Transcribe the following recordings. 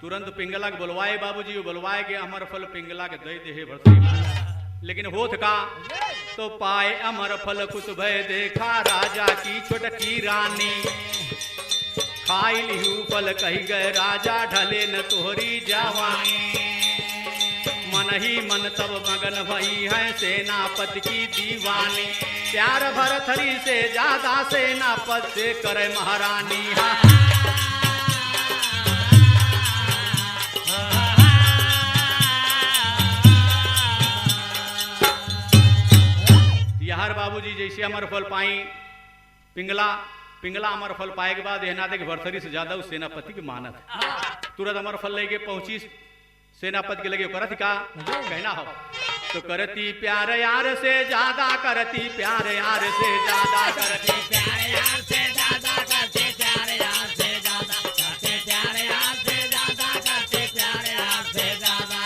तुरंत पिंगला के बुलवाए बाबूजी, बुलवाए के अमर फल पिंगला के दे दे भरतरी माँ। लेकिन होत का तो पाए अमर फल कुछ भय देखा राजा की छोटकी रानी। खाई लिहू फल कही गए राजा ढले न तोहरी जवानी। मन ही मन तब मगन भई है सेनापति की दीवानी। प्यार भरथरी से ज्यादा सेनापति से करे महारानी। यार बाबूजी जैसे अमर फल पाई पिंगला अमर फल पाए के बाद एहना देख भरथरी से ज्यादा उस सेनापति की मानत। तुरंत अमर फल लेके पहुंची सेनापति के लगे करती का कहना हो तो करती प्यार यार से ज्यादा, करती प्यार यार से ज्यादा, करती प्यार यार से ज्यादा, करते प्यार यार से ज्यादा, करते प्यार यार से ज्यादा, करते प्यार यार से ज्यादा,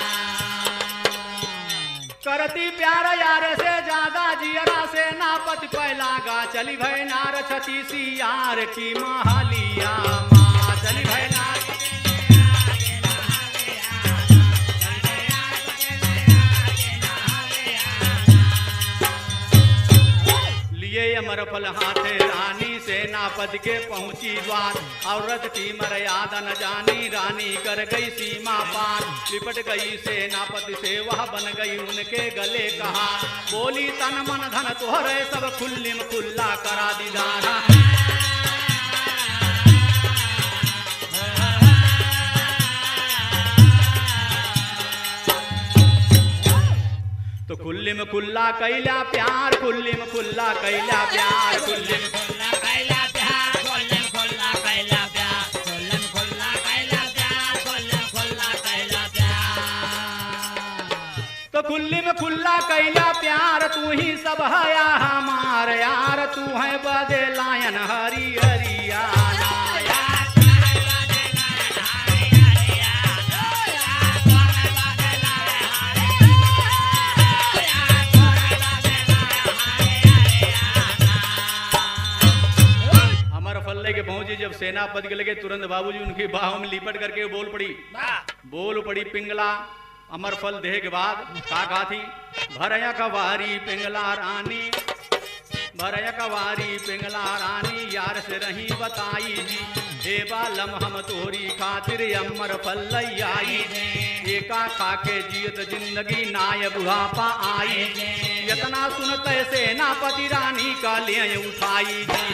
करती प्यार यार से ज्यादा। जियरा सेनापति पहला गा चली भय नार छती सी यार की महालिया माँ। चली भय नार लिए अमर फल हाथे रानी सेनापति के पहुंची द्वार। औरत की मर्यादा न जानी रानी कर गई सीमा पार। लिपट गई सेनापति से वह बन गई उनके गले कहा। बोली तन मन धन तोहरे सब खुल्लिम खुल्ला करा दीदाना। तो खुल्लिम खुल्ला कैला प्यार, खुल्लिम खुल्ला कैला प्यार, खुल्लिम खुल्ला कैला प्यार, खुल्लिम खुल्ला कैला प्यार, खुल्लिम खुल्ला कैला प्यार, खुल्लिम खुल्ला कैला प्यार। तो खुल्लिम खुल्ला कैला प्यार तू ही सब है हमार यार। तू है बदे लायन हरी हरियाणा। के पहुंची जब सेनापति के लगे तुरंत बाबूजी उनकी बाहों में लिपट करके बोल पड़ी पिंगला अमर फल देह के बाद का थी। भरया कवारी पिंगला रानी, भरया कवारी पिंगला रानी यार से रही बताई जी। हे बालम हम तोरी खातिर अमर फल लई आई। एका खाके जियत जिंदगी नाय बुढ़ापा आई। यतना सुनते सेनापति रानी का ले उठाई जी।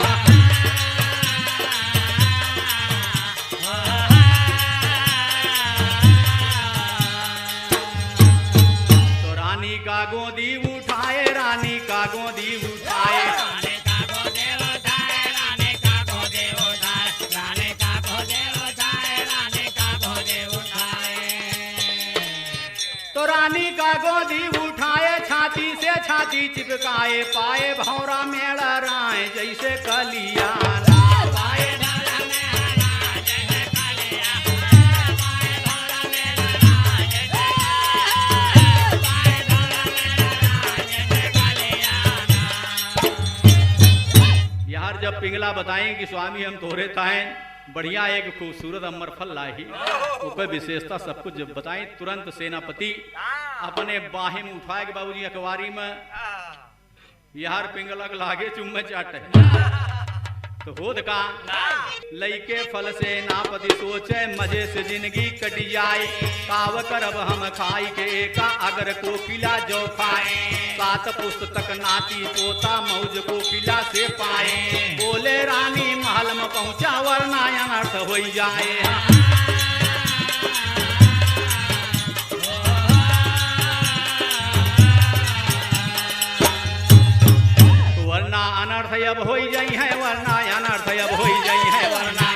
रानी का गोदी उठाए, रानी का गोदी उठाए, रानी का गोदी उठाए, रानी का गोदी उठाए, रानी का गोदी उठाए, रानी का गोदी उठाए। तो रानी का गोदी उठाए छाती से छाती चिपकाए। पाए भौरा मेड़ा राय जैसे कलिया जब पिंगला बताएं कि स्वामी हम तोहरे ताएं बढ़िया एक खूबसूरत अमर फल लाई। ऊपर विशेषता सब कुछ जब बताएं तुरंत सेनापति अपने बाहें में उठाए के बाबूजी अखबारी में यार पिंगला के लागे चुम्मे चाटे। तो होद का लईके फल से नापति सोचे मजे से जिंदगी कट जाए। काव करब हम खाई के एका अगर कोकिला जो खाए। 7 पुस्तक नाती पोता मौज कोकिला से पाए। बोले रानी महल में पहुंचा वरना अनर्थ हो जाए। वरना अनर्थ अब हो जाई है, वरना अनर्थ अब हो जाई है, वरना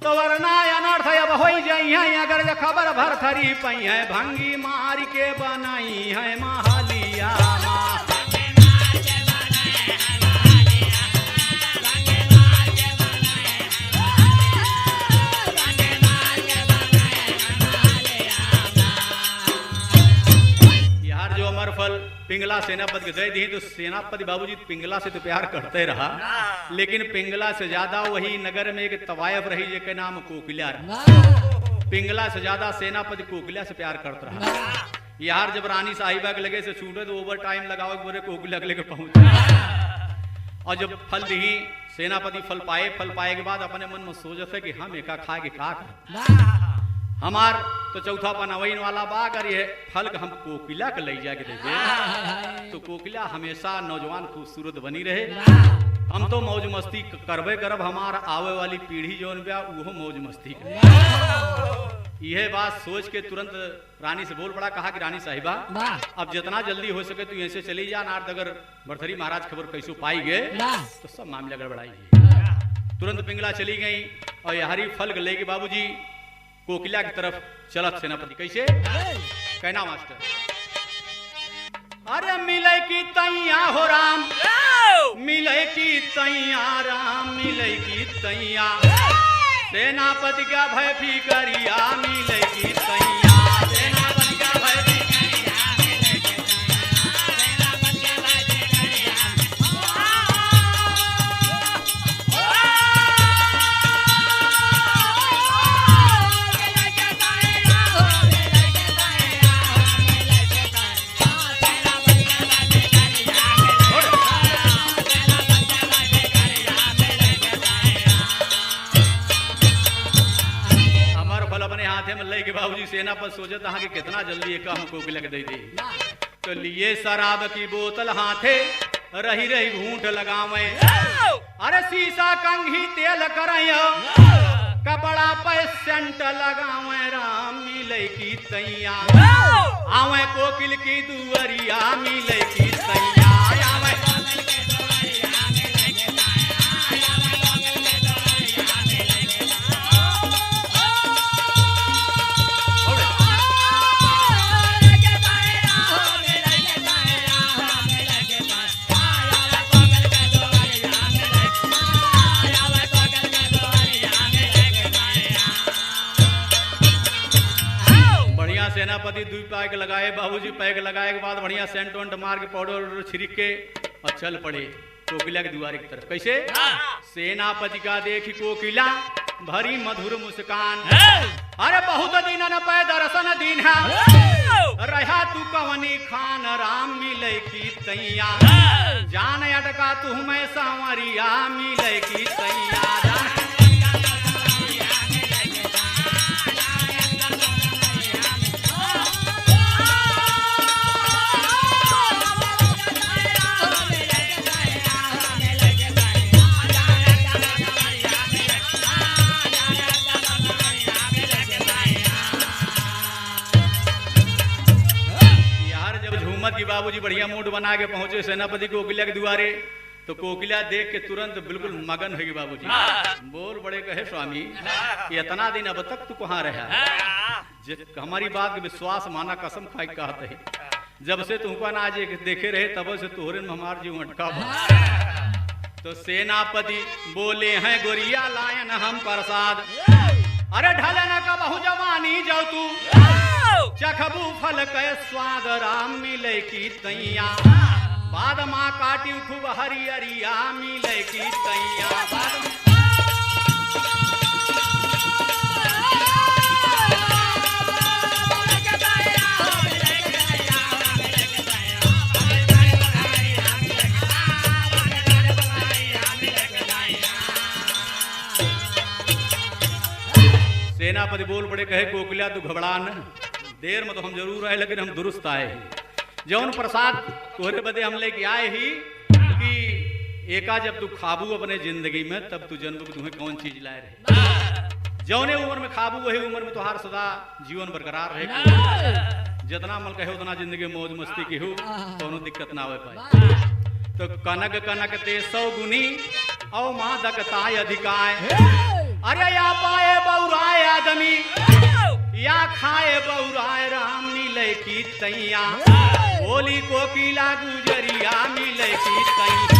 तो वरना अनर्थ अब हो जाई है। अगर खबर भरथरी पई है भंगी मार के बनाई है महालिया। पिंगला पिंगला सेनापति के दे दी तो सेनापति बाबूजी पिंगला से तो प्यार करते रहा, लेकिन पिंगला से ज्यादा वही नगर में एक तवायफ रही जिसके नाम कोकिला। पिंगला से ज्यादा सेनापति कोकिला से प्यार करता रहा। यार जब रानी साहिबा के लगे से छूटे तो ओवर टाइम लगाओ बोले कोकिला के लेके पहुंचे। और जब फल दी सेनापति फल पाए के बाद अपने मन में सोचते कि हम एका खाए के का हमार तो चौथा पनावइन वाला बाग और ये फल हम कोकिला के ले जाके देखे तो कोकिला हमेशा नौजवान खूबसूरत बनी रहे। हम तो मौज मस्ती करबे करब, हमार आवे वाली पीढ़ी जौन बा वो मौज मस्ती करे। यह बात सोच के तुरंत रानी से बोल पड़ा, कहा कि रानी साहिबा अब जितना जल्दी हो सके तू ऐसे चली जा नार्द, अगर भरथरी महाराज खबर कैसो पाई गए तो सब मामला गड़बड़ाई। तुरंत पिंगला चली गई और यहारी फल लेके बाबूजी कोकिला की तरफ चलत सेनापति। कैसे कहना मास्टर? अरे मिले की तैया हो राम, मिले की तैया राम, मिले की तैया सेनापति का भय फिकरिया, मिले की तैया सेनापति का भय फिकरिया, मिले की तैया सेनापति का भय फिकरिया। के बाबूजी सेना पर सोचे था कि कितना जल्दी एक हम कोकिला के दे दी। तो लिए शराब की बोतल हाथे रही रही घूंट लगावे, अरे शीशा कंघी तेल करैया कपड़ा पे सेंट लगावे, राम मिले की तैया आवे कोकिल की दुअरिया, मिले की तैया आवे कोकिल की दुअरिया, मिले की सेनापति दुई पैक लगाए बाबूजी, पैक लगाए के बाद बढ़िया सेंट वेंट मार के पाउडर छिड़क के और चल पड़े कोकिला के द्वार की तरफ। कैसे सेनापति का देखी कोकिला भरी मधुर मुस्कान, अरे बहुत दिन न पे दर्शन दिन है रहा तू कवनी खान, राम मिले की तैया जान अटका तू मैं सांवरिया, मिले की तैया की बाबूजी बढ़िया मूड बना के पहुंचे सेनापति कोकिला के द्वारे। तो कोकिला देख के तुरंत बिल्कुल मगन होगी बाबूजी। बोल बड़े कहे स्वामी कि इतना दिन अब तक तू कहाँ रहा? हमारी बात के विश्वास माना, कसम खाई कहते है जब से तुमको ना आज देखे रहे तब से तोहरे में हमार जीव अटका। तो सेनापति बोले हैं गोरिया लायन हम प्रसाद, अरे ढलन का बहु जवानी जाओ तू चखबू फल के स्वाद, राम मिले की तैया बाद माँ काटी खूब हरियरिया, मिले की तैया सेनापति बोल बड़े कहे कोकिला तू घबरा न, देर में तो हम जरूर आए लेकिन हम दुरुस्त आए ही। जौन प्रसाद तोहरे बदे हम लेके आए ही कि एका जब तू खाबू अपने जिंदगी में तब तू जन्म को तुम्हें कौन चीज लाए रहे। जौने उम्र में खाबू वही उम्र में तुहार सदा जीवन बरकरार रहे, जितना मन कहे उतना जिंदगी मौज मस्ती की हो, कोनो दिक्कत ना हो पाए। तो कनक कनक ते 100 गुनी और मादकताय अधिकाय, अरे या पाए बौराए आदमी या खाए बौराए, राम मिले की तैया बोली कोकिला गुजरिया, मिले की तैया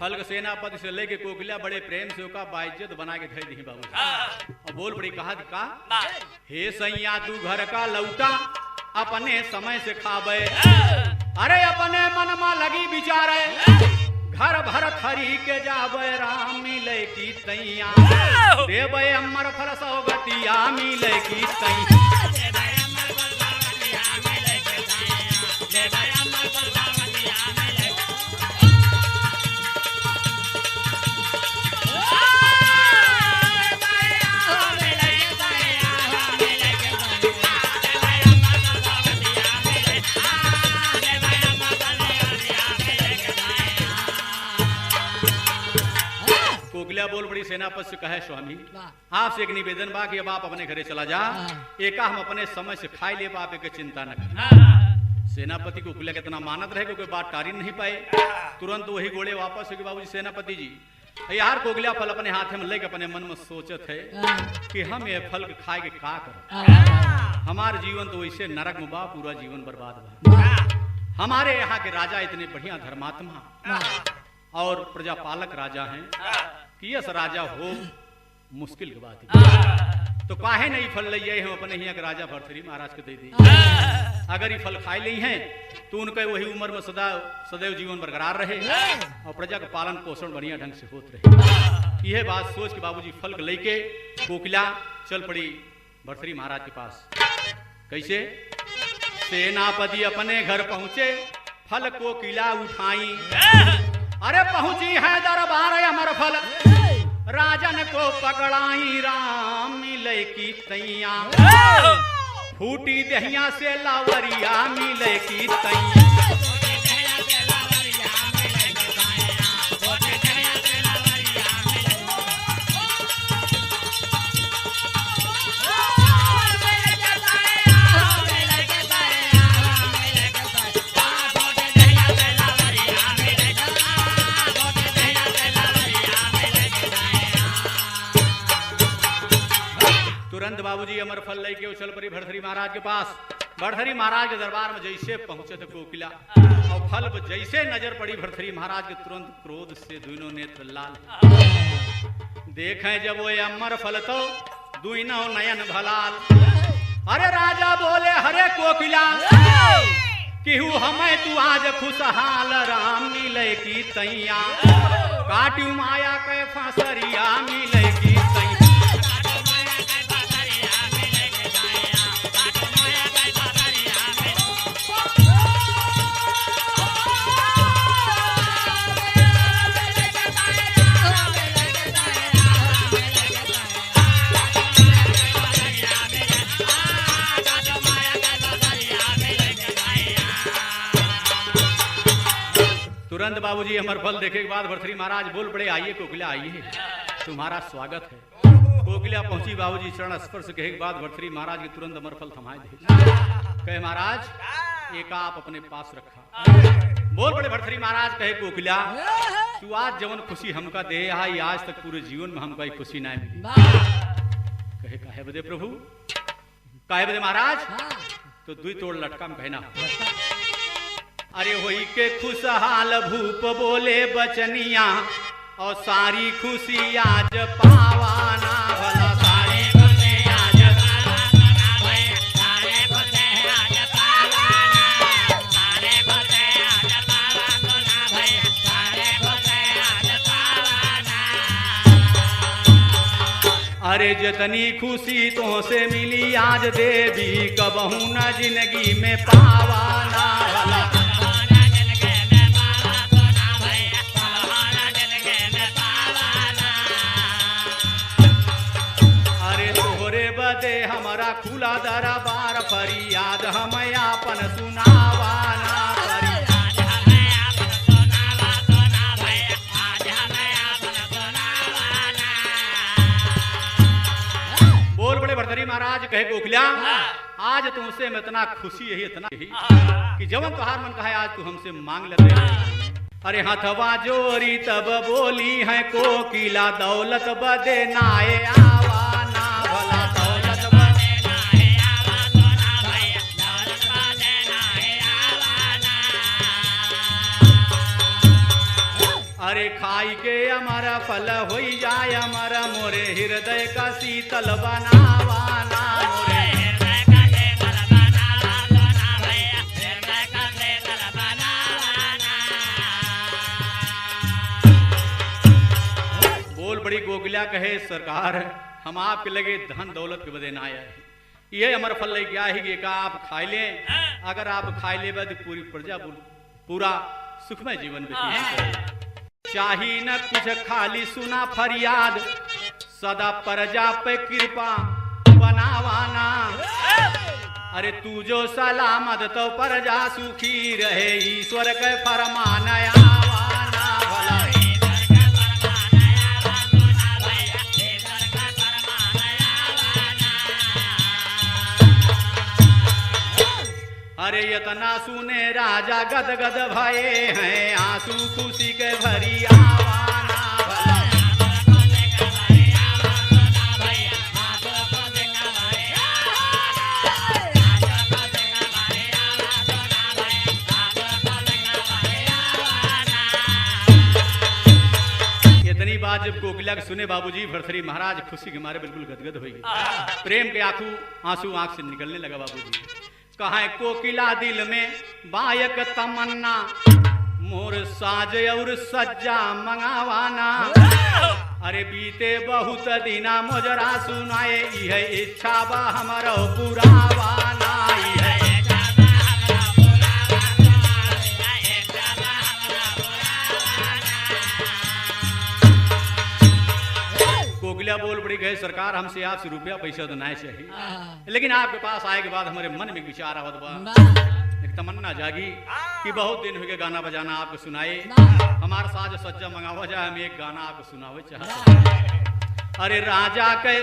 फल के सेनापति से लेके कोकिला बड़े प्रेम से ओका बाइज्जत बना के धर दी बाबू और बोल पड़ी कहा का हे सैया तू घर का लौटा अपने समय से खाबे अरे अपने मन में लगी विचारे घर भर थरी के जाबे राम मिले की तैया देवे अमर फल सौगतिया मिले की तैया कोकिला बोल बड़ी सेनापति से कहे स्वामी आपसे एक निवेदन बा कि अब आप अपने घरे चला जा एका हम अपने समय से खाई ले आप एक चिंता न करें। सेनापति कोकिला कितना मानत रहे कोई बात टारी नहीं पाए तुरंत वही घोड़े वापस हो गए बाबूजी सेनापति जी यार कोकिला फल अपने हाथ में लेके अपने मन में सोचत है कि हम ये फल खाए के का करें हमारे जीवन तो वैसे नरक में बा पूरा जीवन बर्बाद बा हमारे यहाँ के राजा इतने बढ़िया धर्मात्मा और प्रजापालक राजा हैं कि यस राजा हो मुश्किल की बात है तो काहे नहीं फल ले हम अपने यहाँ के राजा भरथरी महाराज को दे दी अगर ये फल खाए ली हैं तो उनके वही उम्र में सदैव जीवन बरकरार रहे और प्रजा का पालन पोषण बढ़िया ढंग से होते रहे यह बात सोच के बाबूजी फल को लेके कोकिला चल पड़ी भरथरी महाराज के पास कैसे सेनापति अपने घर पहुंचे फल कोकिला उठाई अरे पहुंची है दरबार अमर फल राजन को पकड़ाई राम मिले की तैया फूटी दहिया से लावरिया मिले की तैया तुरंत बाबूजी अमर फल लेके उछल पड़ी भरथरी महाराज के पास भरथरी महाराज के दरबार में जैसे पहुंचे थे कोकिला और फल जैसे नजर पड़ी भरथरी महाराज के तुरंत क्रोध से दोनों नेत्र लाल देखें जब वो अमर फल तो दुनो नयन भलाल अरे राजा बोले हरे कोकिला किहू हमें तू आज खुशहाल राम मिले की तैया काटू माया के फांसरिया मिले की तैया तुरंत बाबूजी अमर फल देखे के बाद भरथरी महाराज बोल पड़े आइए कोकिला आइए तुम्हारा स्वागत है कोकिला पहुंची बाबूजी चरण स्पर्श कहे के बाद भरथरी महाराज के तुरंत अमर फल थमाए दे कहे महाराज एक आप अपने पास रखा बोल पड़े भरथरी महाराज कहे कोकिला तू आज जवन खुशी हमका दे आई आज तक पूरे जीवन में हमका खुशी ना मिली कहे काहे बदे प्रभु काहे बदे महाराज तो दुई तोड़ लटका में कहना अरे होई के खुशहाल भूप बोले बचनिया और सारी खुशी आज पावाना भला सारी खुशी आज पावाना भई सारे खुशी आज पावाना सारे खुशी आज पावाना भई सारे खुशी आज पावाना अरे जितनी खुशी तो से मिली आज देवी कबहू न जिंदगी में पावाना भला हमारा खुला दरबार फरियाद हम आपन सुनावाना फरियाद हम आपन सुनावा सुना भई आज हम आपन सुनावाना बोल बड़े भरथरी महाराज कहे कोकिला आज तुमसे मैं इतना खुशी यही इतना ही कि जवन तुहार मन कहा है आज तू हमसे मांग लेते अरे हथवा जोरी तब बोली है कोकिला दौलत बदे नाए आवाना भला अरे खाई के हमारा फल होई जाए हमारा मोरे हृदय का शीतल बनावाना मोरे हृदय का शीतल बनावाना भैया हृदय का शीतल बनावाना। बोल बड़ी गोगल्या कहे सरकार हम आपके लगे धन दौलत के बदे ना आया है, ये अमर फल लेके आए कि आप खाई लें, अगर आप खाई ले तो पूरी प्रजा पूरा सुखमय जीवन व्यतीत करे। चाही न कुछ खाली सुना फरियाद सदा प्रजा पे कृपा बनावाना। अरे तू जो सलामत तो प्रजा सुखी रहे ईश्वर के फरमान आवाना भला अरे इतना सुने राजा गदगद भये हैं आंसू खुशी के भरी आवाना भला इतनी बात जब कोकिला के सुने बाबूजी भरथरी महाराज खुशी के मारे बिल्कुल गदगद हुई, प्रेम के आंसू आंख से निकलने लगा। बाबूजी कहा कोकिला दिल में बायक तमन्ना मोर साज और सज्जा मंगावाना। अरे बीते बहुत दिना मुजरा सुनाए यह इच्छा बा हमारा पुरावाना कोकिला बोल पड़ी गए सरकार हमसे आपसे रुपया पैसा तो नहीं चाहिए, लेकिन आपके पास आए के बाद हमारे मन में विचार आवत बा, एक तमन्ना जागी कि बहुत दिन हो गए गाना बजाना आपको सुनाए, हमारे साज सज्जा मंगावा जाए, हम एक गाना आपको सुनावे चाहते। अरे राजा के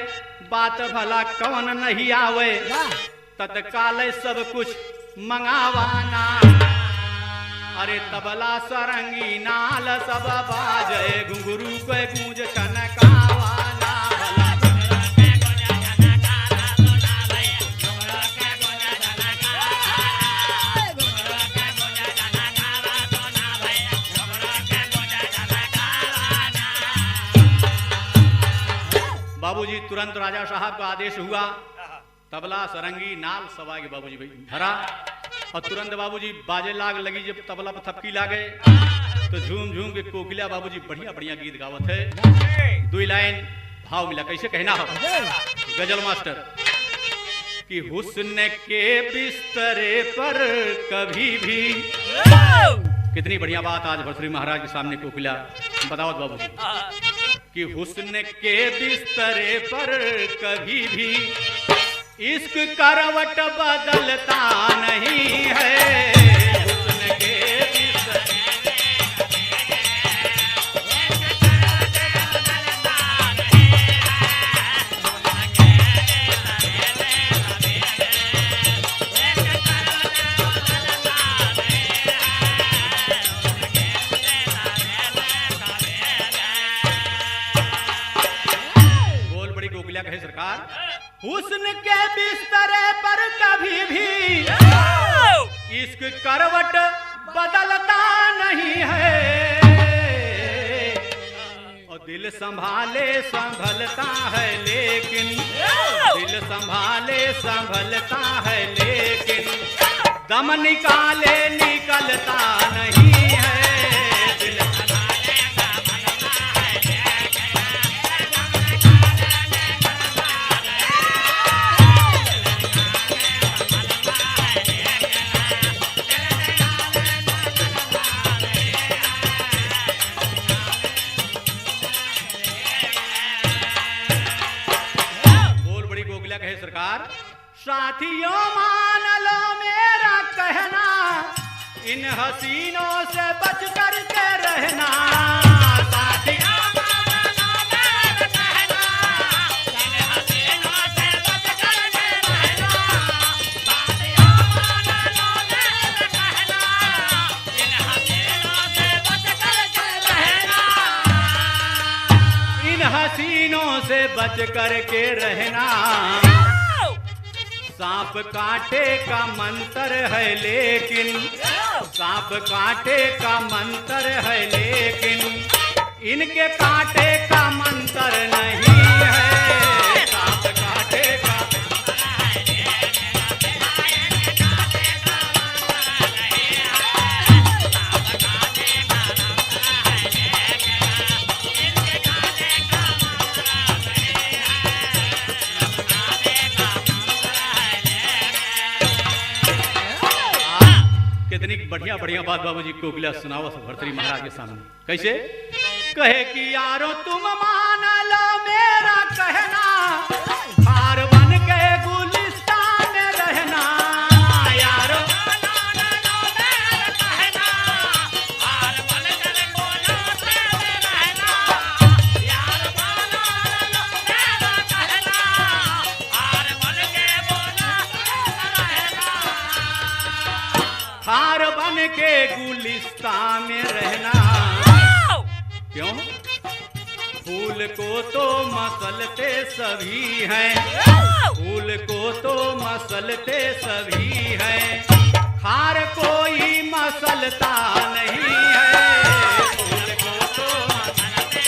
बात भला कौन नहीं आवे तत्काल सब कुछ मंगावाना। अरे तबला सरंगी नाल सब बाजे घुंघरू के गूंज छनकावाना बाबूजी तुरंत राजा साहब का आदेश हुआ, तबला सरंगी नाल सब आगे बाबूजी भाई धरा और तुरंत बाबूजी बाजे लाग लगी। जब तबला पर थपकी लागे तो झूम झूम के कोकिला बाबूजी बढ़िया बढ़िया गीत गावत है। दो लाइन भाव मिला, कैसे कहना हो गजल मास्टर कि हुस्न के बिस्तरे पर कभी भी, कितनी बढ़िया बात आज भरथरी महाराज के सामने कोकिला बतावत बाबूजी कि हुस्न के बिस्तरे पर कभी भी इश्क करवट बदलता नहीं है। हुस्न के बिस्तरे बोल बड़ी कोकिला कहे सरकार हुस्न के बिस्तरे पर कभी भी इश्क करवट बदलता नहीं है और दिल संभाले संभलता है लेकिन दिल संभाले संभलता है लेकिन दम निकाले निकलता नहीं है। कहे सरकार साथियों मान लो मेरा कहना इन हसीनों से बच कर के रहना। साथियों मान लो मेरा कहना इन हसीनों से बच कर के रहना। साथियों मान लो मेरा कहना इन हसीनों से बच कर के रहना। इन हसीनों से बच कर के रहना। सांप कांटे का मंत्र है लेकिन सांप कांटे का मंत्र है लेकिन इनके कांटे का मंत्र नहीं है। सांप कांटे का कितनी बढ़िया बढ़िया बात बाबूजी कोकिला सुनावत भर्तरी महाराज के सामने। कैसे कहे कि यारो तुम मान लो मेरा कहना, हार बन के गुलिस्तान में रहना। यारो हार बन के गुलिस्तान में रहना। क्यों? फूल को तो मसलते सभी हैं, फूल को तो मसलते सभी हैं, हार कोई मसलता नहीं है। फूल को तो मसलते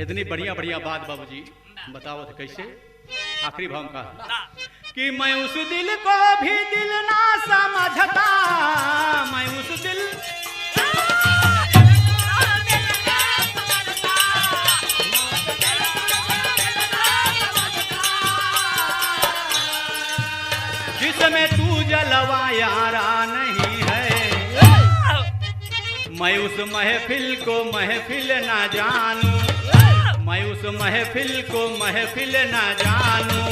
इतनी बढ़िया बढ़िया बात बाबूजी बताओ थे। कैसे आखिरी भाव का कि मैं उस दिल को भी दिल ना समझता, मैं उस दिल जिसमें तू जलवा यारा नहीं है। मैं उस महफिल को महफिल ना जानूं, मैं उस महफिल को महफिल न जानूं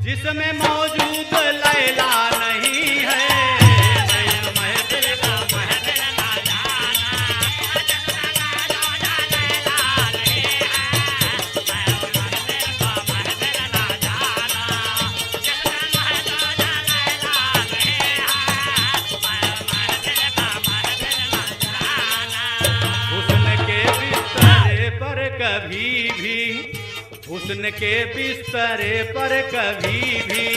जिसमें मौजूद लैला नहीं है। मैं उस महफिल को महफिल न जानूं कभी भी, हुस्न के बिस्तरे पर कभी भी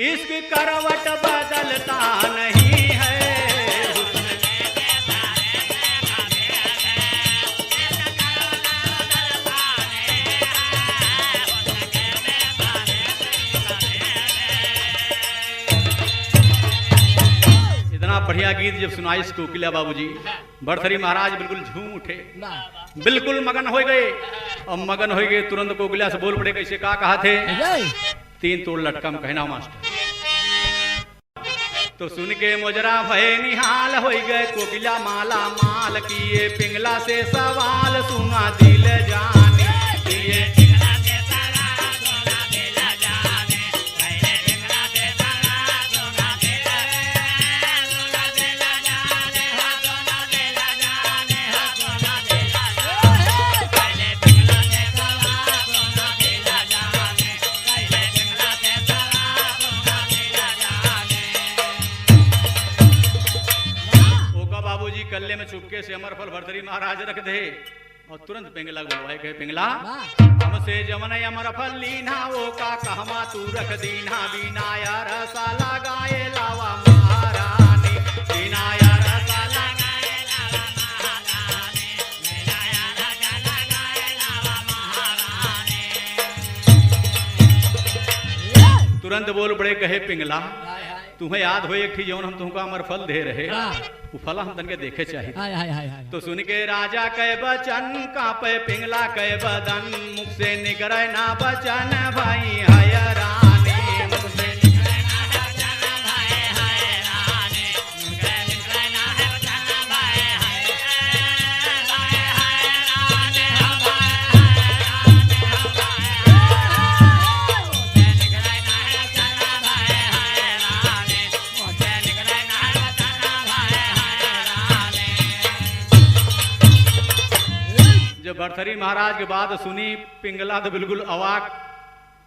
इश्क करवट बदलता नहीं है। इतना बढ़िया गीत जब सुनाई कोकिला बाबूजी, भर्तरी महाराज बिल्कुल झूम उठे, बिल्कुल मगन हो गए। और मगन हो गए तुरंत कोकिला से बोल पड़े। कैसे कहा थे? 3 तोड़ लटकम कहना मास्टर। तो सुन के मोजरा भय निहाल हो गए, कोकिला माला माल किए, पिंगला से सवाल सुना दिल जाने किए। कल्ले में चुपके से अमरफल भर्तरी महाराज रख दे और तुरंत पिंगला बुलवाए गए। पिंगला हमसे जमन अमरफल लीना वो का कहमा तू रख दीना, बिना यार साला गाए लावा महारानी, बिना यार साला गाए लावा महारानी, बिना यार साला गाए लावा महारानी। तुरंत बोल पड़े कहे पिंगला तुम्हें याद हो एक थी जौन हम तुमको अमर फल दे रहे, वो फल हम तनके देखे चाहिए। तो सुन के राजा कह बचन कांपे पिंगला कह बदन, मुख से निकरे ना बचन भाई हाय रानी, मुख से निकरे ना बचन भाई हाय रानी, मुख से निकरे ना बचन भाई हाय रानी, जब भर्तरी महाराज के बात सुनी पिंगला तो बिल्कुल अवाक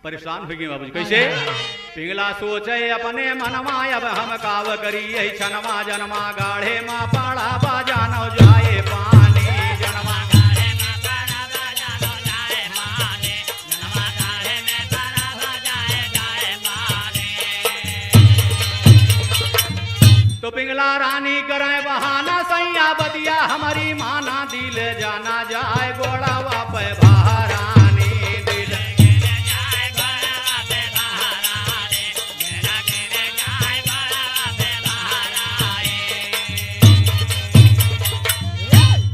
परेशान हो गई बाबूजी। कैसे? पिंगला सोचे अपने मनवा अब हम काव करिए छनवा जनमा गाढ़े माँ पाड़ा बाजानो जाए पानी जनमा गाढ़े माँ पाड़ा बाजानो जाए पानी जनमा गाढ़े में पाड़ा बाजाए जाए पानी। तो पिंगला रानी करे बहाना सैया बदिया हमारी माना दिल जाना जाए गोड़ा वापे बहारानी दिल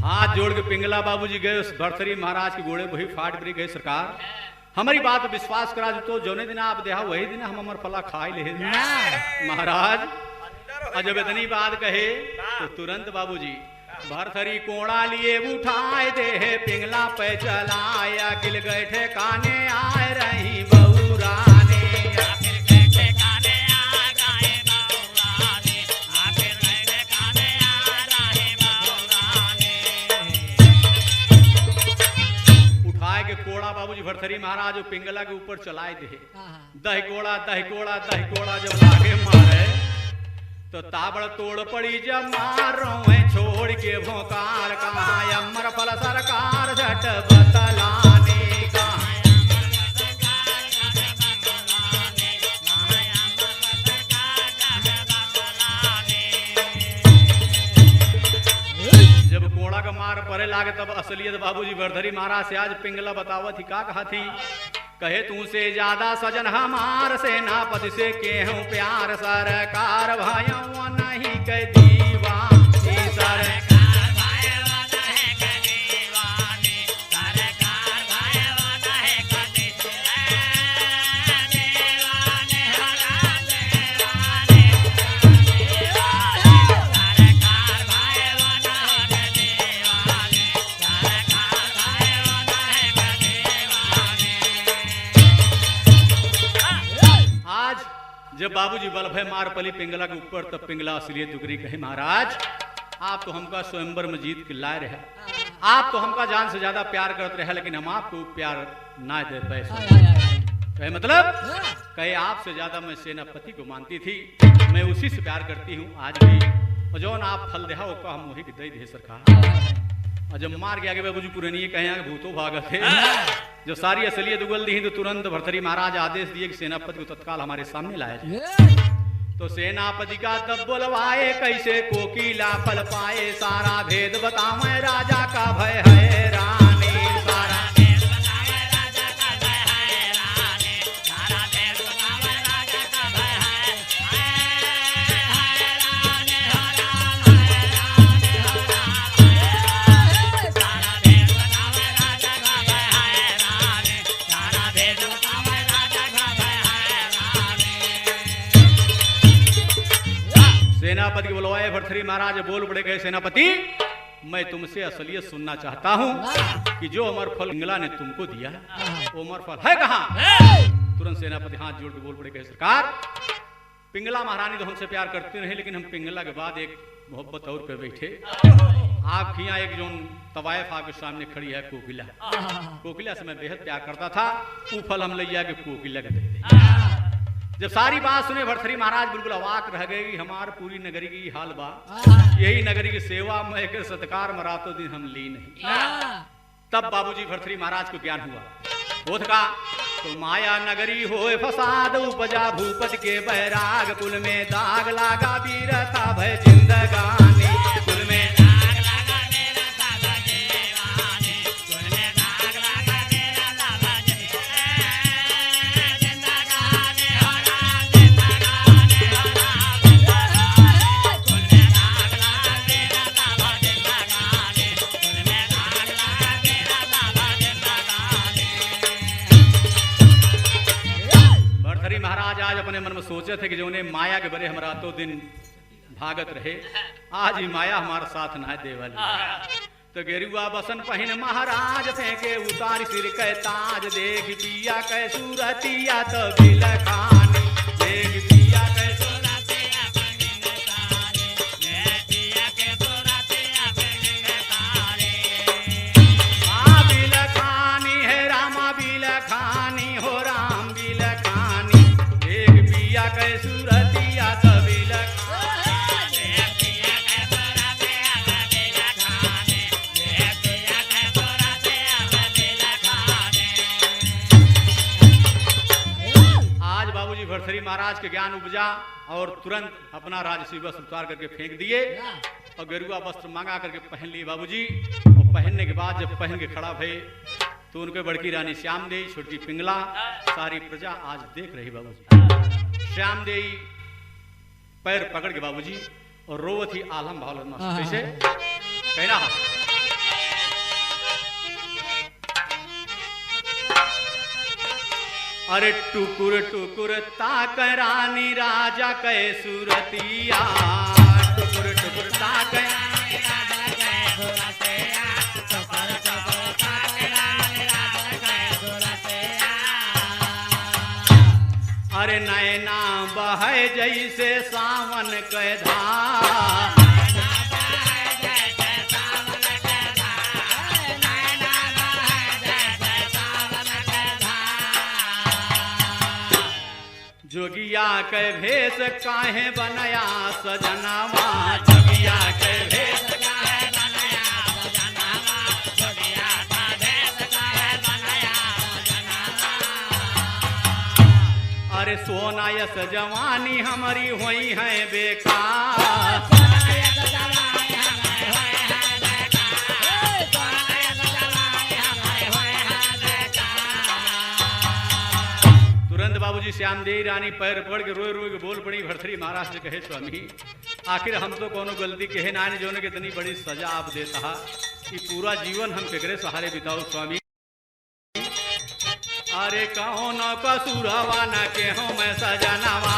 हाथ जोड़ के पिंगला बाबूजी गए उस भरथरी महाराज के घोड़े वही फाट भी गए सरकार हमारी बात पर विश्वास करा तो जौने दिन आप देहा वही दिन हम अमर फला खाई ले महाराज। और जब इतनी बात कहे तो तुरंत बाबूजी भरथरी कोड़ा लिए उठाए दे पिंगला पे चलाया किल गए ठेकाने आए रही बहुरानी के कोड़ा बाबूजी भरथरी महाराज पिंगला के ऊपर चलाए दे दही कोड़ा दही कोड़ा दही कोड़ा जब लागे मारे तो ताबड़ तोड़ पड़ी जब मारो छोड़ के भोकाल कहाँ अमर फल सरकार झट बतलाने जब कोड़ा का मार परे लागे तब असलियत बाबूजी भरथरी महाराज से आज पिंगला बतावत थी का कहा थी कहे तू से ज्यादा सजन हमार सेनापति से केहूं प्यार सरकार भाइयों नहीं कह दीवानी सरकार भाइयों नहीं कह दीवानी सरकार भाइयों नहीं कह दीवानी हरा देवानी सरकार भाइयों नहीं कह दीवानी सरकार भाइयों नहीं कह दीवानी। आज जब बाबूजी बल भय मार पली पिंगला के ऊपर तब पिंगला असलियत दुगरी कहे महाराज आप तो हमका स्वयंवर में जीत के लाए रहे आप तो हमका जान से ज्यादा प्यार करते रहे लेकिन हम आपको प्यार ना दे पैसे कहे मतलब कहे आपसे ज्यादा मैं सेनापति को मानती थी मैं उसी से प्यार करती हूँ आज भी और जो आप फल देहा उसका हम वही दे दे सरकार। और जब मार गया बाबूजी पुरानी कहे भूतो भागत है जो सारी असलियत उगल दी तो तुरंत भरथरी महाराज आदेश दिए कि सेनापति को तत्काल हमारे सामने लाया जाए। तो सेनापति का तब बुलवाए कैसे कोकिला फल पाए सारा भेद बतावे राजा का भय है रानी सारा भेद बतावे राजा का भय है रानी सारा भेद बतावे राजा का भय है रानी सारा भेद बतावे राजा का भय है रानी सारा भेद बतावे राजा का भय है रानी। सेनापति बुलवाए भरथरी महाराज बोल पड़े गए सेनापति मैं तुमसे असलियत सुनना चाहता हूँ कि जो अमर फल पिंगला ने तुमको दिया वो अमर फल है कहाँ। तुरंत सेनापति हाथ जोड़ के बोल पड़े गए सरकार पिंगला महारानी तो हमसे प्यार करती रही लेकिन हम पिंगला के बाद एक मोहब्बत और पे बैठे आपकी यहाँ एक जो तवायफ आपके सामने खड़ी है कोकिला कोकिला से मैं बेहद प्यार करता था वो फल हम ले जाके कोकिला के दे दे। जब सारी बात सुने भरथरी महाराज बिल्कुल अवाक रह गए हमार पूरी नगरी की हाल बा यही नगरी की सेवा में एक सत्कार मरातो दिन हम ली नहीं। तब बाबूजी भरथरी महाराज को ज्ञान हुआ बोध का तो माया नगरी होए फसाद उपजा भूपत के बैराग कुल में दाग लागा वीरता भय जिंदगानी कुल में दाग लागा वीरता भय जिंदगानी कुल में दाग लागा वीरता भय जिंदगानी हरा जिंदगानी हरा कुल में दाग लागा वीरता भय जिंदगानी कुल में दाग लागा वीरता भय जिंदगानी। भरथरी महाराज आज अपने मन में सोचे थे कि जो उन्हें माया के बरे हम रातों दिन भागत रहे आज ही माया हमारा साथ ना दे वाली तो गेरुआ बसन पहिन महाराज फेंके उतार सिर के ताज देख पिया कै सूरतिया तो बिलखानी देख पिया कै सूरतिया बिलखानी देख पिया कै सूरतिया बिलखानी आ बिलखानी है रामा बिलखानी हो राम बिलखानी देख भरथरी महाराज के ज्ञान उपजा और तुरंत अपना राजसी वस्त्र उतार करके फेंक दिए और गेरुआ वस्त्र मांगा करके पहन लिए बाबूजी। और पहनने के बाद जब पहन के खड़ा भये तो उनके बड़की रानी श्याम देई, छोटकी पिंगला, सारी प्रजा आज देख रही बाबूजी। श्याम देई पैर पकड़ के बाबूजी और रोवत ही आलम भावल कैसे कहना, अरे टुकुर टुकुर ताक रानी राजा कै सूरतिया, टुकुर टुकुर ताक रानी राजा कै सूरतिया, टुकुर टुकुर ताक रानी राजा कै सूरतिया। अरे नैना बहे जैसे सावन कै धार, जोगिया के भेष काहे बनया सजनावा, जोगिया के भेष काहे बनया सजनावा, जोगिया का भेष काहे बनया सजनावा। अरे सोना यस जवानी हमारी हुई है बेकार, बाबूजी श्याम देई रानी पैर पकड़ के रोए रोए के बोल पड़ी। भरथरी महाराज से कहे, स्वामी आखिर हम तो कोनो गलती कहे ना जो ने कितनी बड़ी सजा आप देता कि पूरा जीवन हम केकरे सहारे बिताओ स्वामी। अरे कहो न कसूरवा न के हो मैं सजनावा,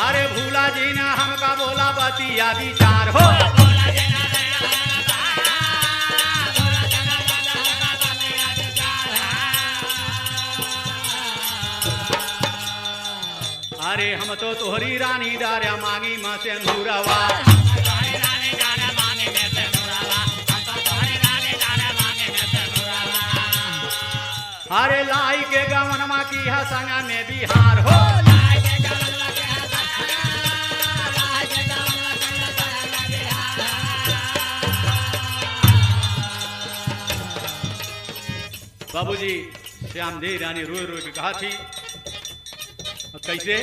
अरे भूला जी ना हमका बोला बतिया विचार हो, अरे हम तो तोहरी रानी डारा मांगी माँ से अंधूरावा, अरे लाई के गवन माँ की संग में बिहार हो, बाबूजी श्याम देई रानी रोए रोए के कहा थी कैसे,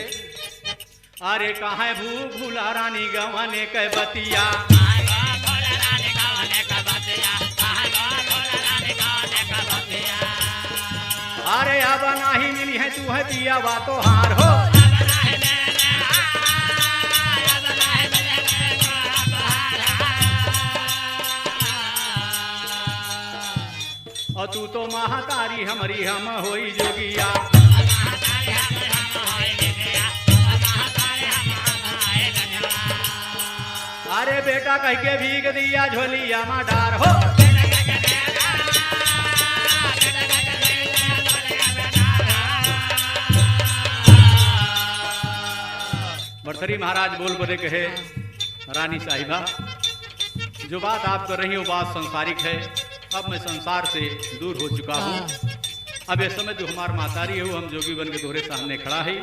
अरे कहा भूला रानी गवाने के बतिया, अरे अब नहीं मिली है तू है पिया वा तो हार हो, और तू तो महातारी हमारी हम होई जोगिया, अरे बेटा कह के भीग दिया झोलिया मा डार हो, भरथरी महाराज बोल पड़े कहे, रानी साहिबा जो बात आप कर रही हो बात संसारिक है, अब मैं संसार से दूर हो चुका हूँ। अब इस समय जो हमार मातारी है वो हम जोगी बन के तोहरे सामने खड़ा है।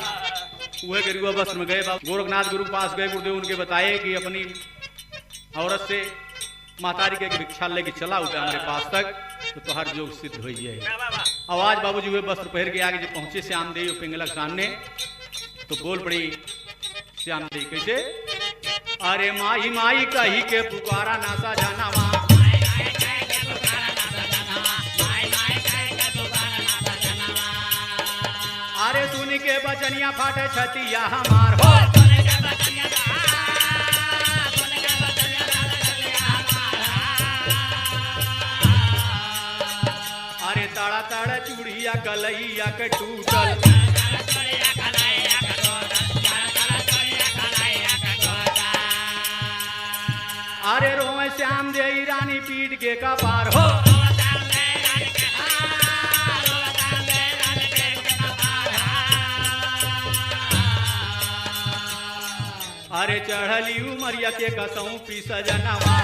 वह गेरुआ वस्त्र में गए, गोरखनाथ गुरु के पास गए, गुरुदेव उनके बताए कि अपनी औरत से मातारी के भिक्षा लेके चला उठा हमारे पास तक तो तुहार जोग सिद्ध हो जाए। आवाज बाबूजी हुए वस्त्र पहन के आगे जब पहुंचे श्याम देई पिंगला के सामने तो बोल पड़ी श्याम देई कैसे, अरे माई माई कही के पुकारा नासा जानावा, अरे सुन के बचनिया फाटे छतिया हमार हो, अरे ताड़ा ताड़ा चूड़िया कलैया के टूटल, अरे रोए श्याम देई रानी पीट के कपार हो, अरे चढ़ली उमरिया के कसऊ पी सजनवा,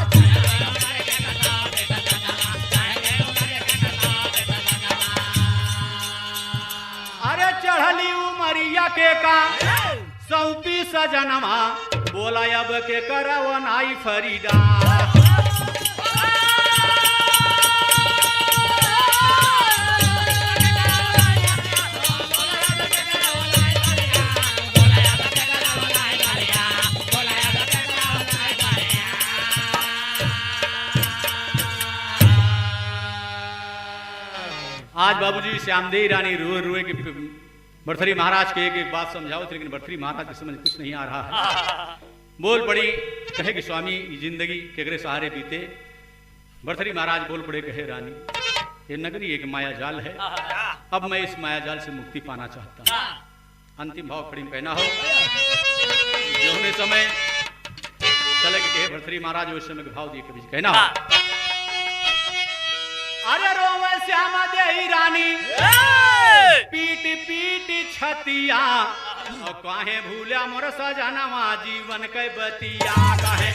अरे चढ़ली उमरिया के का सौंपी सजनवा, बोला अब के करवनाई फरीदा, आज बाबूजी श्यामदेवी रानी रोए रोए कि भर्तृहरि महाराज के एक बात समझाओ, लेकिन भर्तृहरि महाराज के समझ कुछ नहीं आ रहा है। बोल पड़ी कहे कि स्वामी जिंदगी केकरे सहारे बीते। भर्तृहरि महाराज बोल पड़े कहे रानी ये नगरी एक माया जाल है, अब मैं इस माया जाल से मुक्ति पाना चाहता हूँ। अंतिम भाव खड़ी पहना हो जो होने समय चले के कहे भर्तृहरि महाराज उस समय के भाव दिए कभी कहना हो अरे रोवे श्यामा देवी रानी पीट पीट छतिया और काहे भूला मोर सजनवा जीवन के बतिया काहे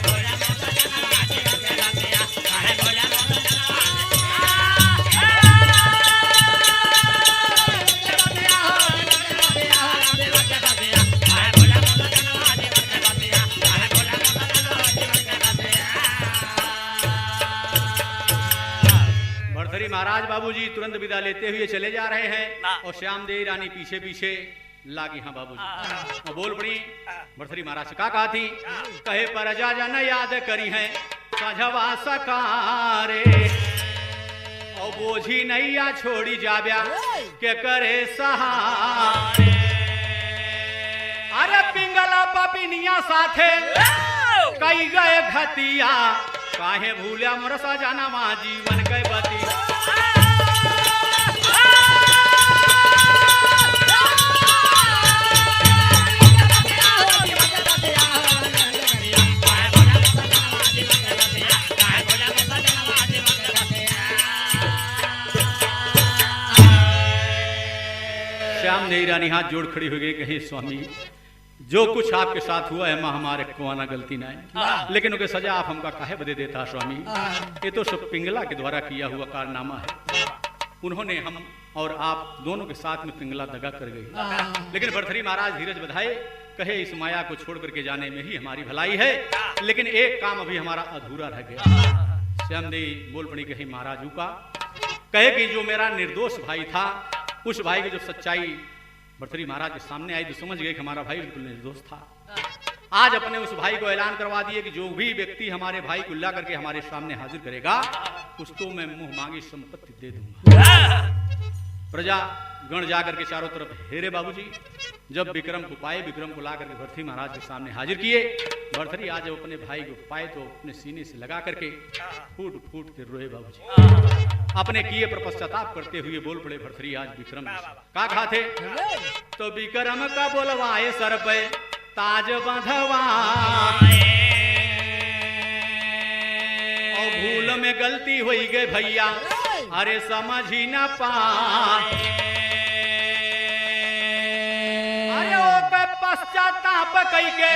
भर्तृहरि महाराज बाबूजी तुरंत विदा लेते हुए चले जा रहे हैं और श्यामदेवी रानी पीछे पीछे लागी। हाँ बाबूजी और बोल पड़ी भर्तृहरि महाराज से कहा थी कहे प्रजा जन याद करी है सझवा सकारे और बोझी नैया छोड़ी जाब्या के करे सहारे। अरे पिंगला पपिनिया साथे कई गए घतिया काहे भूलिया मोर सजनवा जीवन के बतिया। श्यामदेवी रानी हाथ जोड़ खड़ी हो गई कहे स्वामी जो कुछ आपके साथ हुआ है माँ हमारे को आना गलती ना है, लेकिन उनके सजा आप हमका काहे बदे देता स्वामी। ये तो सब पिंगला के द्वारा किया हुआ कारनामा है। उन्होंने हम और आप दोनों के साथ में पिंगला दगा कर गई। लेकिन भर्तृहरि महाराज धीरज बधाए कहे इस माया को छोड़ करके जाने में ही हमारी भलाई है, लेकिन एक काम अभी हमारा अधूरा रह गया। श्यामदेवी बोल पड़ी कहे महाराजू का कहे कि जो मेरा निर्दोष भाई था उस भाई की जो सच्चाई भर्तृहरि महाराज के सामने आई तो समझ गए कि हमारा भाई बिल्कुल निर्दोष था। आज अपने उस भाई को ऐलान करवा दिए कि जो भी व्यक्ति हमारे भाई को ला करके हमारे सामने हाजिर करेगा उसको मैं मुंह मांगी संपत्ति दे दूंगा। प्रजा गण जाकर के चारों तरफ हेरे बाबूजी। जब विक्रम को पाए, विक्रम को ला करके भर्तृहरि महाराज के सामने हाजिर किए। भर्तृहरि आज जब अपने भाई को पाए तो अपने सीने से लगा करके फूट फूट के रोए बाबूजी। अपने किए पर पश्चाताप करते हुए बोल पड़े भर्तृहरि आज विक्रम का कहा थे तो विक्रम का बोलवाए सर पे ताज बंधवाए और भूल में गलती हुई गई भैया अरे समझ ही न पाए। अरे ओ पे पश्चाताप कई के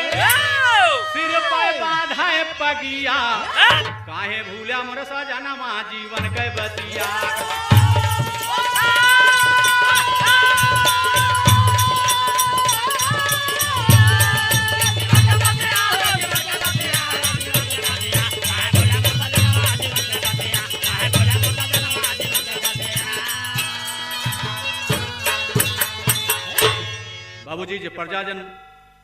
सिर पे बाधा पगिया काहे भूला मोर सजनवा जीवन के बतिया। बाबूजी जब प्रजाजन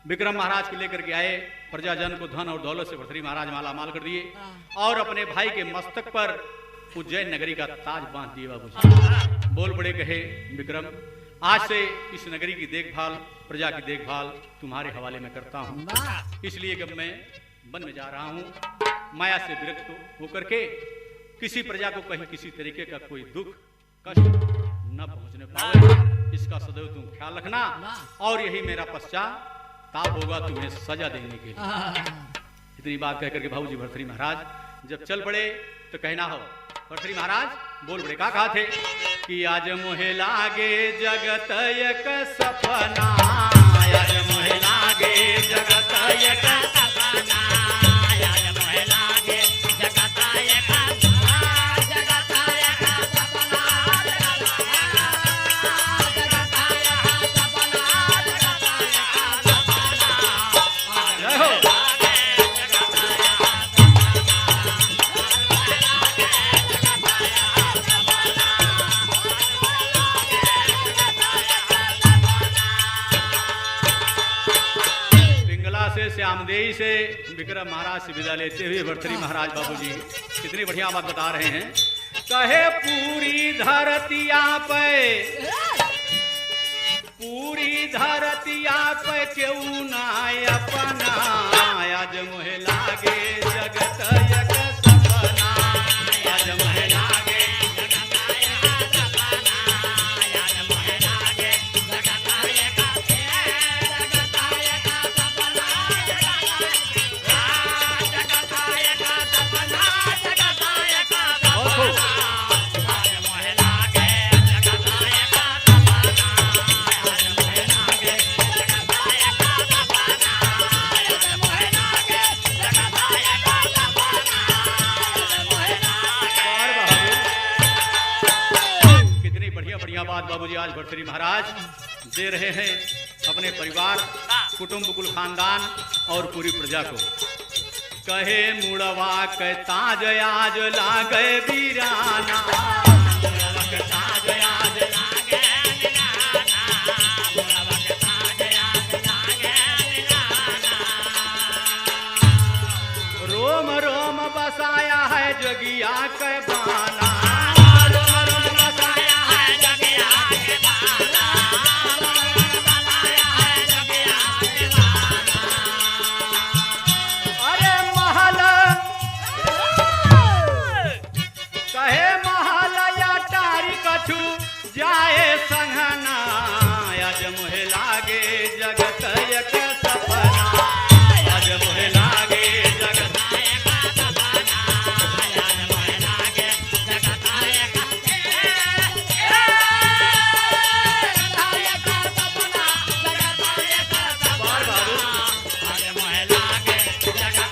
विक्रम महाराज को लेकर के आए, प्रजाजन को धन और दौलत से भर्तृहरि महाराज माला माल कर दिए और अपने भाई के मस्तक पर उज्जैन नगरी का ताज बांध दिए। बाबूजी बोल पड़े कहे विक्रम आज से इस नगरी की देखभाल, प्रजा की देखभाल तुम्हारे हवाले में करता हूँ, इसलिए कि मैं वन में जा रहा हूँ माया से विरक्त होकर के किसी प्रजा को कहीं किसी तरीके का कोई दुख कष्ट न पहुंचने पाए, इसका सदैव तुम ख्याल रखना और यही मेरा पश्चाताप होगा तुम्हें सजा देने के लिए। इतनी बात कहकर के भाऊजी भर्तृहरि महाराज जब चल पड़े तो कहना हो भर्तृहरि महाराज बोल पड़े का कहा थे कि आज मोहे लागे जगत एक सपना, आज मोहे लागे जगत एक सपना, आज मोहे लागे जगत एक श्यामदेवी से विक्रम महाराज से विदा लेते हुए भर्तृहरि महाराज बाबूजी कितनी बढ़िया बात बता रहे हैं। कहे पूरी धरतिया पे क्यों ना अपना आज मोहे लागे जगत एक सपना आज मोहे लागे बात बाबूजी आज भर्तृहरि महाराज दे रहे हैं अपने परिवार कुटुंब कुल खानदान और पूरी प्रजा को। कहे मुड़वा के ताज आज लागे वीराना मुड़वा के ताज आज लागे मुड़वा के ताज आज लागे रोम रोम बसाया है जोगिया के बाना जाए संगना आज मोहे लागे जगत एक सपना आज मोहे लागे जगत एक सपना आज मोहे लागे जगत एक सपना आज मोहे लागे जगत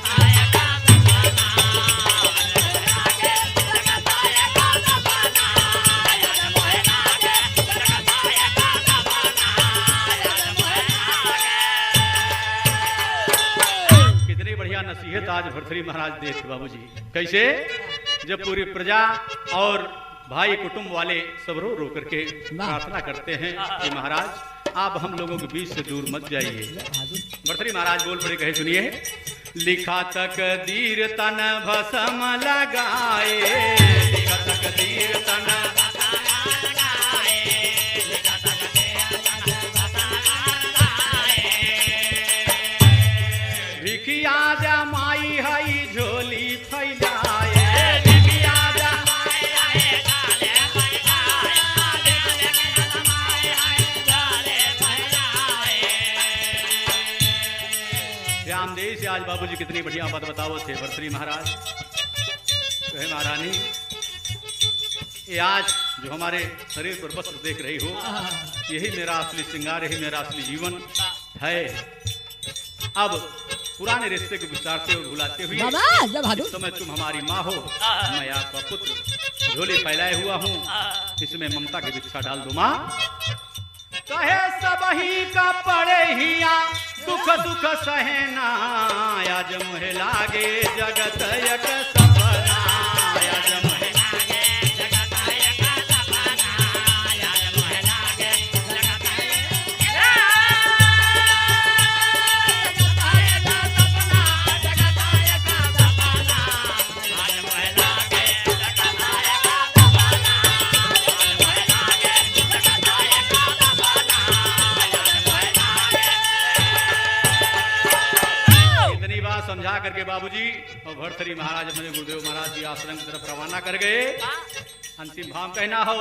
नसीहत आज भर्तृहरि महाराज दे थे बाबूजी। कैसे? जब पूरी प्रजा और भाई कुटुंब वाले सब रो रो करके प्रार्थना करते हैं कि महाराज आप हम लोगों के बीच से दूर मत जाइए। भर्तृहरि महाराज बोल पड़े, कहे सुनिए। लिखा तकदीर तन भस्म लगाए लिखा तकदीर तन भिखिया जमाई हई झोली फैलाए भिखिया जमाई हई झोली फैलाए। रामदेव से आज बाबूजी कितनी बढ़िया बात बताओ थे भर्तृहरि महाराज। कहे महारानी ये आज जो हमारे शरीर पर वस्त्र देख रही हो यही मेरा असली श्रृंगार यही मेरा असली जीवन है। अब पुराने रिश्ते को विचारते और भुलाते हुए इस समय तुम हमारी माँ हो मैं आपका पुत्र झोली फैलाए हुआ हूँ इसमें ममता की भिक्षा डाल दो माँ। कहे सब ही का पड़े हिया दुख दुख सहना आज मोहे लागे जगत एक सपना आज मोहे लागे जगत एक सपना आज मोहे लागे जगत समझा करके बाबूजी और भर्तृहरि महाराज अपने गुरुदेव महाराज जी आश्रम की तरफ रवाना कर गए। अंतिम भाव कहना हो।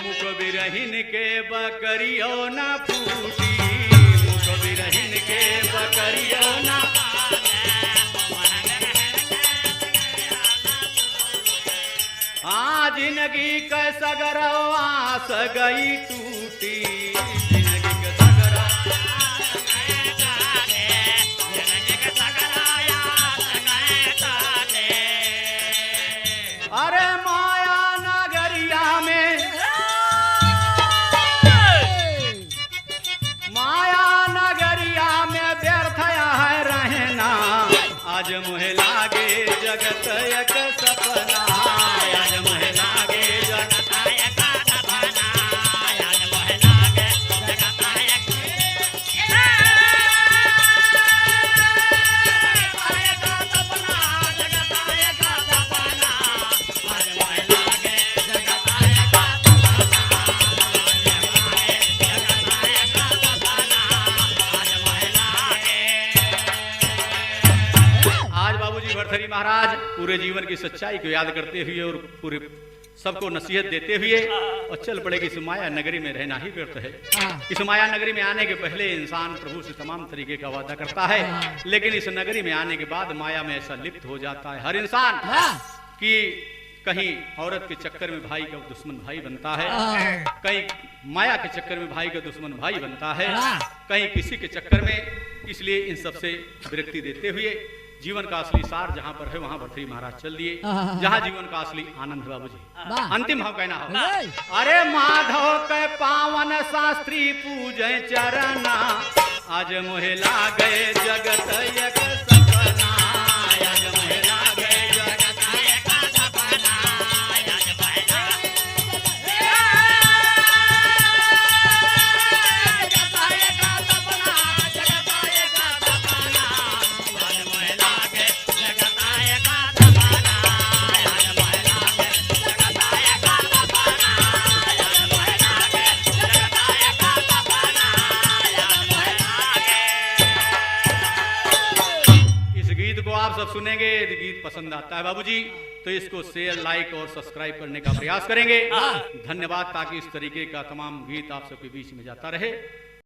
मुख बिरहिन के बकरियो न फूटी मुख बिरहिन के बकरियो न हाँ जिंदगी का सगरो आस गई टूटी जिंदगी का सगरो अरे माया नगरिया में व्यर्थ है रहना आज मोहे लागे जगत एक सपना आज मोहे लागे जगत एक सपना आज मोहे लागे भर्तृहरि महाराज पूरे जीवन की सच्चाई को याद करते हुए और पूरे सबको नसीहत देते हुए और चल पड़े कि इस माया नगरी में रहना ही व्यर्थ है। इस माया नगरी में आने के पहले इंसान प्रभु से तमाम तरीके का वादा करता है, लेकिन इस नगरी में आने के बाद माया में ऐसा लिप्त हो जाता है हर इंसान कि कहीं औरत के चक्कर में भाई का दुश्मन भाई बनता है, कहीं माया के चक्कर में भाई का दुश्मन भाई बनता है, कहीं किसी के चक्कर में। इसलिए इन सबसे विरक्ति देते हुए जीवन का असली सार जहाँ पर है वहाँ भर्तृहरि महाराज चल दिए, जहाँ जीवन का असली आनंद है। बाबूजी अंतिम भाव कहना हो, अरे माधव के पावन शास्त्री पूजे चरना, आज मोहे लागे जगत एक सपना, आज मोहे लागे जगत एक सपना, आप सब सुनेंगे। यदि गीत पसंद आता है बाबूजी तो इसको शेयर, लाइक और सब्सक्राइब करने का प्रयास करेंगे। धन्यवाद, ताकि इस तरीके का तमाम गीत आप सबके बीच में जाता रहे।